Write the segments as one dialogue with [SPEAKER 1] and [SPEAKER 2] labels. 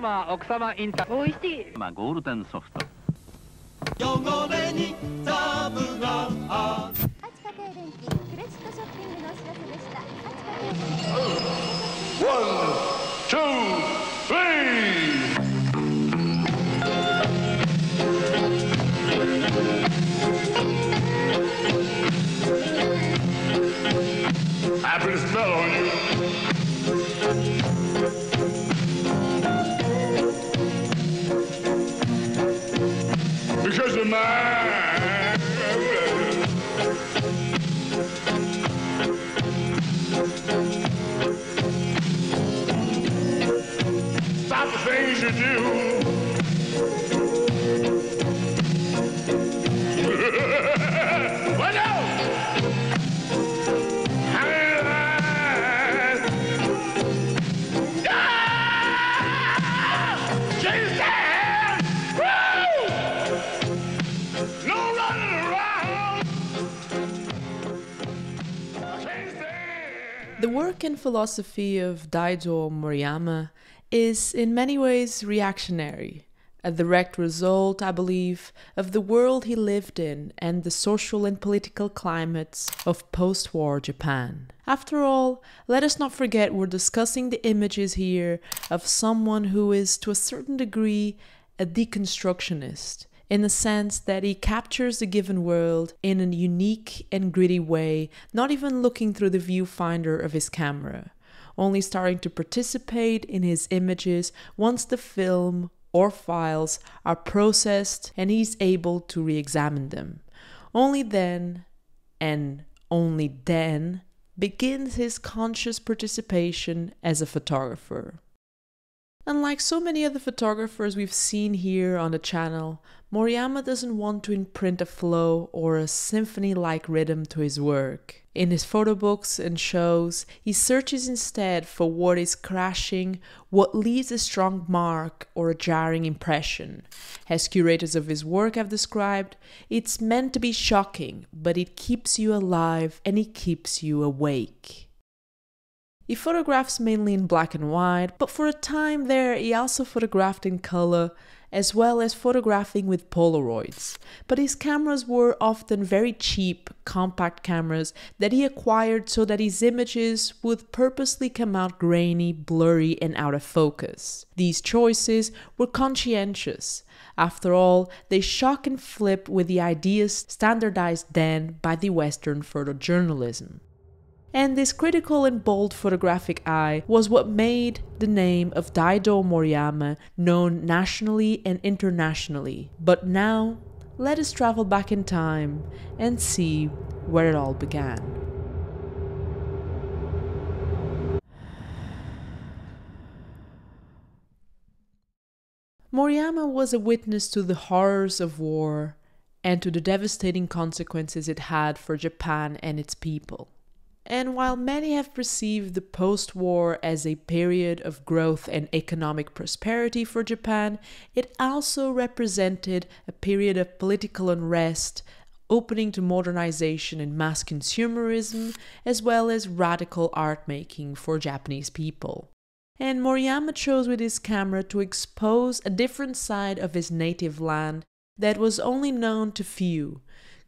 [SPEAKER 1] 様、奥様インタ。おいしい。
[SPEAKER 2] まあゴールデンソフト。
[SPEAKER 3] 汚れにザブがある。
[SPEAKER 4] 8家庭電気クレジットショッピングのお知らせでした。8家庭電気。
[SPEAKER 3] 1, 2, 3. I put a spell on you. Because you're mine. Stop the things you do. What else?
[SPEAKER 5] The work and philosophy of Daido Moriyama is in many ways reactionary, a direct result, I believe, of the world he lived in and the social and political climates of post-war Japan. After all, let us not forget we're discussing the images here of someone who is, to a certain degree, a deconstructionist, in the sense that he captures the given world in a unique and gritty way, not even looking through the viewfinder of his camera, only starting to participate in his images once the film or files are processed and he's able to re-examine them. Only then, and only then, begins his conscious participation as a photographer. Unlike so many other photographers we've seen here on the channel, Moriyama doesn't want to imprint a flow or a symphony-like rhythm to his work. In his photo books and shows, he searches instead for what is crashing, what leaves a strong mark or a jarring impression. As curators of his work have described, it's meant to be shocking, but it keeps you alive and it keeps you awake. He photographs mainly in black and white, but for a time there he also photographed in color, as well as photographing with Polaroids. But his cameras were often very cheap, compact cameras that he acquired so that his images would purposely come out grainy, blurry, and out of focus. These choices were conscientious. After all, they shock and flip with the ideas standardized then by the Western photojournalism. And this critical and bold photographic eye was what made the name of Daido Moriyama known nationally and internationally. But now, let us travel back in time and see where it all began. Moriyama was a witness to the horrors of war and to the devastating consequences it had for Japan and its people. And while many have perceived the post-war as a period of growth and economic prosperity for Japan, it also represented a period of political unrest, opening to modernization and mass consumerism, as well as radical art making for Japanese people. And Moriyama chose with his camera to expose a different side of his native land that was only known to few,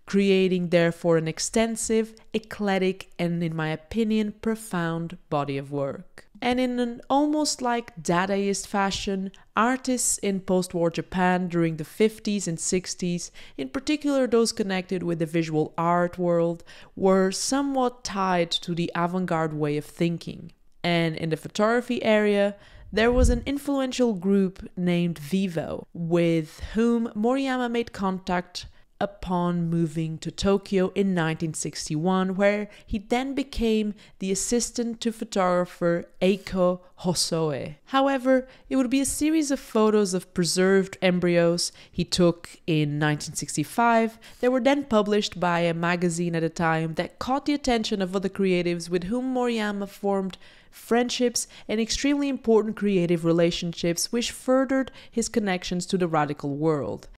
[SPEAKER 5] creating therefore an extensive, eclectic, and in my opinion, profound body of work. And in an almost like Dadaist fashion, artists in post-war Japan during the 50s and 60s, in particular those connected with the visual art world, were somewhat tied to the avant-garde way of thinking. And in the photography area, there was an influential group named Vivo, with whom Moriyama made contact upon moving to Tokyo in 1961, where he then became the assistant to photographer Eiko Hosoe. However, it would be a series of photos of preserved embryos he took in 1965 that were then published by a magazine at the time that caught the attention of other creatives with whom Moriyama formed friendships and extremely important creative relationships which furthered his connections to the radical world.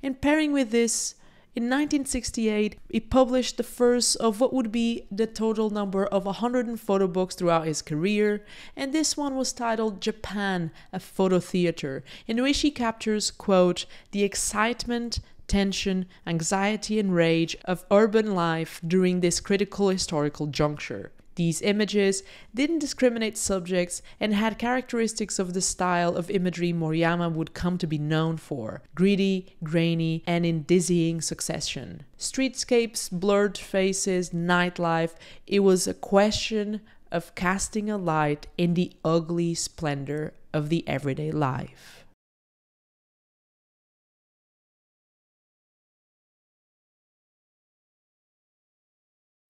[SPEAKER 5] And pairing with this, In 1968, he published the first of what would be the total number of 100 photo books throughout his career, and this one was titled Japan, a Photo Theater, in which he captures, quote, the excitement, tension, anxiety and rage of urban life during this critical historical juncture. These images didn't discriminate subjects and had characteristics of the style of imagery Moriyama would come to be known for: gritty, grainy, and in dizzying succession. Streetscapes, blurred faces, nightlife, it was a question of casting a light in the ugly splendor of the everyday life.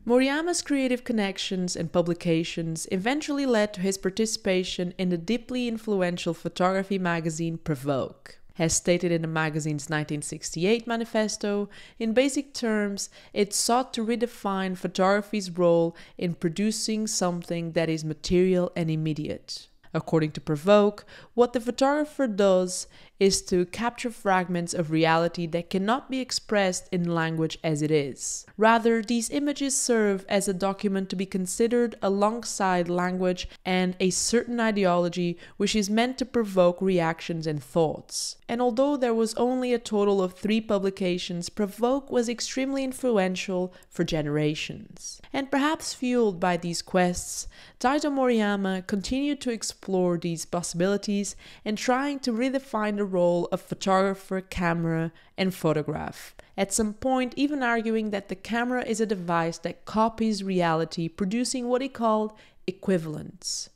[SPEAKER 5] Moriyama's creative connections and publications eventually led to his participation in the deeply influential photography magazine Provoke. As stated in the magazine's 1968 manifesto, in basic terms, it sought to redefine photography's role in producing something that is material and immediate. According to Provoke, what the photographer does is to capture fragments of reality that cannot be expressed in language as it is. Rather, these images serve as a document to be considered alongside language and a certain ideology which is meant to provoke reactions and thoughts. And although there was only a total of 3 publications, Provoke was extremely influential for generations. And perhaps fueled by these quests, Daido Moriyama continued to explore these possibilities and trying to redefine the role of photographer, camera, and photograph. At some point, even arguing that the camera is a device that copies reality, producing what he called equivalence.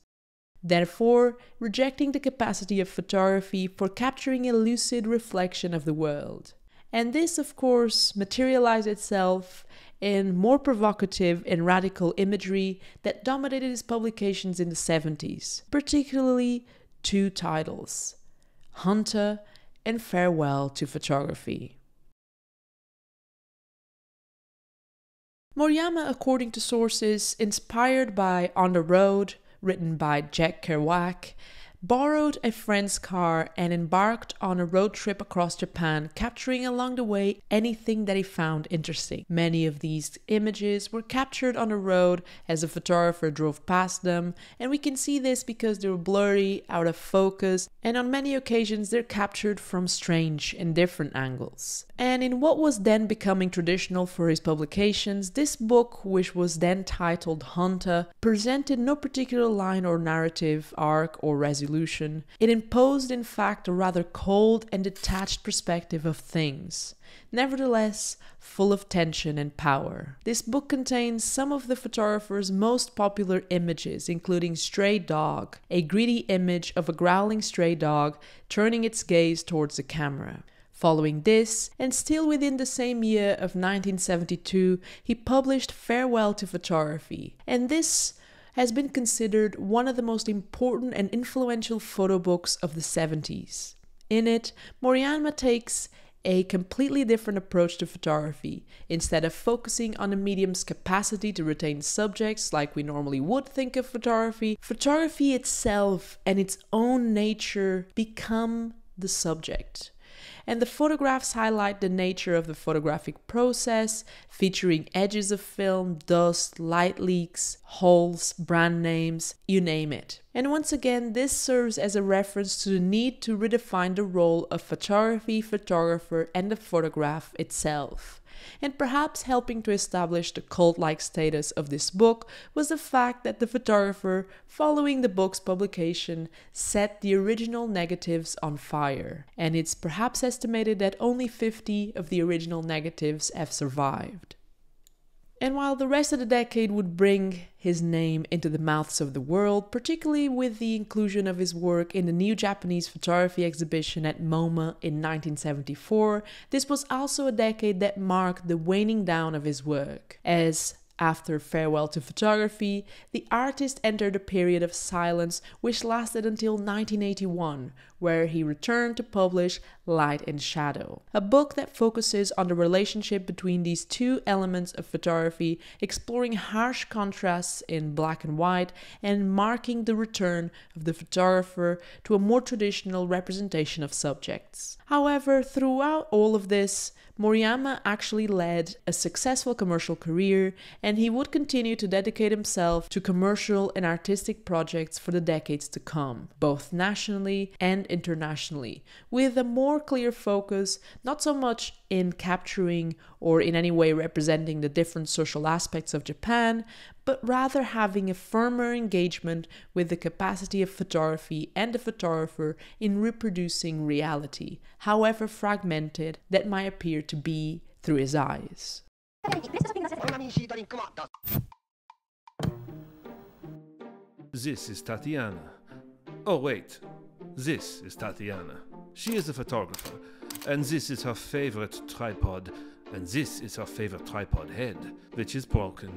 [SPEAKER 5] Therefore, rejecting the capacity of photography for capturing a lucid reflection of the world. And this, of course, materialized itself in more provocative and radical imagery that dominated his publications in the 70s, particularly 2 titles: Hunter and Farewell to Photography. Moriyama, according to sources, inspired by On the Road, written by Jack Kerouac, borrowed a friend's car and embarked on a road trip across Japan, capturing along the way anything that he found interesting. Many of these images were captured on the road as the photographer drove past them, and we can see this because they were blurry, out of focus, and on many occasions they're captured from strange and different angles. And in what was then becoming traditional for his publications, this book, which was then titled Hunter, presented no particular line or narrative arc or resolution. It imposed, in fact, a rather cold and detached perspective of things, nevertheless full of tension and power. This book contains some of the photographer's most popular images, including Stray Dog, a gritty image of a growling stray dog turning its gaze towards the camera. Following this, and still within the same year of 1972, he published Farewell to Photography, and this has been considered one of the most important and influential photo books of the 70s. In it, Moriyama takes a completely different approach to photography. Instead of focusing on the medium's capacity to retain subjects like we normally would think of photography, photography itself and its own nature become the subject. And the photographs highlight the nature of the photographic process, featuring edges of film, dust, light leaks, holes, brand names, you name it. And once again, this serves as a reference to the need to redefine the role of photography, photographer, and the photograph itself. And perhaps helping to establish the cult-like status of this book was the fact that the photographer, following the book's publication, set the original negatives on fire. And it's perhaps estimated that only 50 of the original negatives have survived. And while the rest of the decade would bring his name into the mouths of the world, particularly with the inclusion of his work in the new Japanese photography exhibition at MoMA in 1974, this was also a decade that marked the waning down of his work, as After Farewell to Photography, the artist entered a period of silence which lasted until 1981, where he returned to publish Light and Shadow, a book that focuses on the relationship between these two elements of photography, exploring harsh contrasts in black and white and marking the return of the photographer to a more traditional representation of subjects. However, throughout all of this, Moriyama actually led a successful commercial career, and he would continue to dedicate himself to commercial and artistic projects for the decades to come, both nationally and internationally, with a more clear focus not so much in capturing or in any way representing the different social aspects of Japan, but rather having a firmer engagement with the capacity of photography and the photographer in reproducing reality, however fragmented that might appear to be through his eyes.
[SPEAKER 2] This is Tatiana. Oh wait, this is Tatiana. She is a photographer, and this is her favorite tripod, and this is her favorite tripod head, which is broken.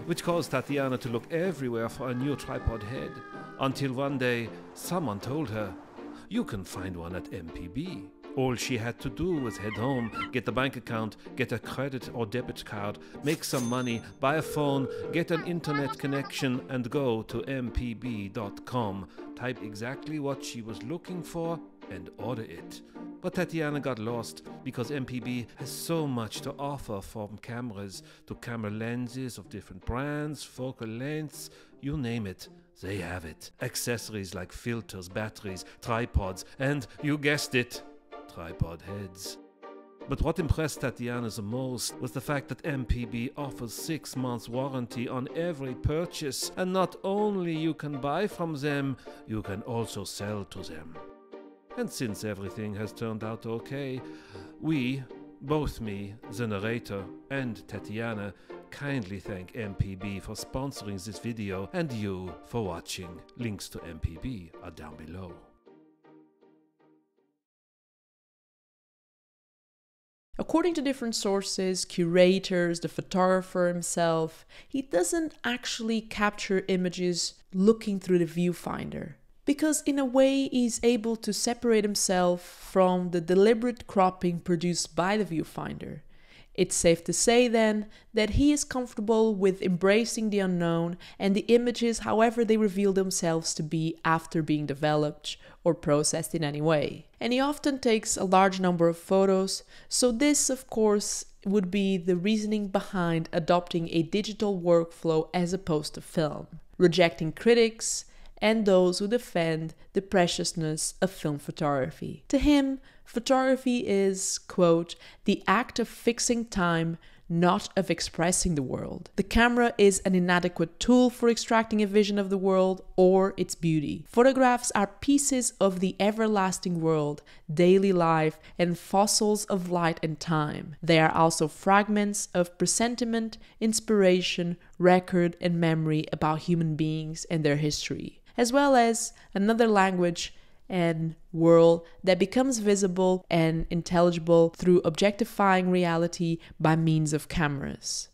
[SPEAKER 2] Which caused Tatiana to look everywhere for a new tripod head, until one day someone told her, "You can find one at MPB." All she had to do was head home, get a bank account, get a credit or debit card, make some money, buy a phone, get an internet connection, and go to mpb.com, type exactly what she was looking for, and order it. But Tatiana got lost because MPB has so much to offer, from cameras to camera lenses of different brands, focal lengths, you name it, they have it. Accessories like filters, batteries, tripods, and, you guessed it, tripod heads. But what impressed Tatiana the most was the fact that MPB offers 6 months warranty on every purchase, and not only you can buy from them, you can also sell to them. And since everything has turned out okay, we, both me, the narrator, and Tatiana, kindly thank MPB for sponsoring this video and you for watching. Links to MPB are down below.
[SPEAKER 5] According to different sources, curators, the photographer himself, he doesn't actually capture images looking through the viewfinder, because in a way he's able to separate himself from the deliberate cropping produced by the viewfinder. It's safe to say then that he is comfortable with embracing the unknown and the images however they reveal themselves to be after being developed or processed in any way. And he often takes a large number of photos, so this of course would be the reasoning behind adopting a digital workflow as opposed to film, rejecting critics and those who defend the preciousness of film photography. To him, photography is, quote, the act of fixing time, not of expressing the world. The camera is an inadequate tool for extracting a vision of the world or its beauty. Photographs are pieces of the everlasting world, daily life, and fossils of light and time. They are also fragments of presentiment, inspiration, record, and memory about human beings and their history, as well as another language and world that becomes visible and intelligible through objectifying reality by means of cameras.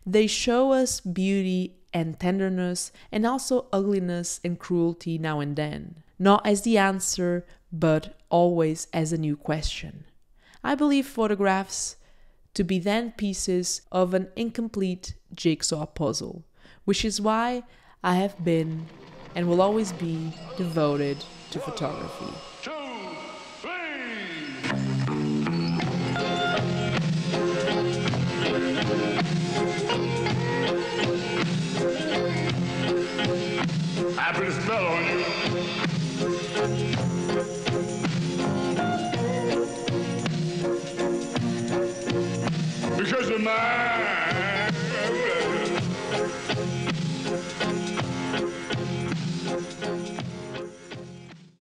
[SPEAKER 5] They show us beauty and tenderness, and also ugliness and cruelty now and then, not as the answer, but always as a new question. I believe photographs to be then pieces of an incomplete jigsaw puzzle, which is why I have been and will always be devoted to photography.
[SPEAKER 3] 2, 3. I put a spell on you. Because you're mine.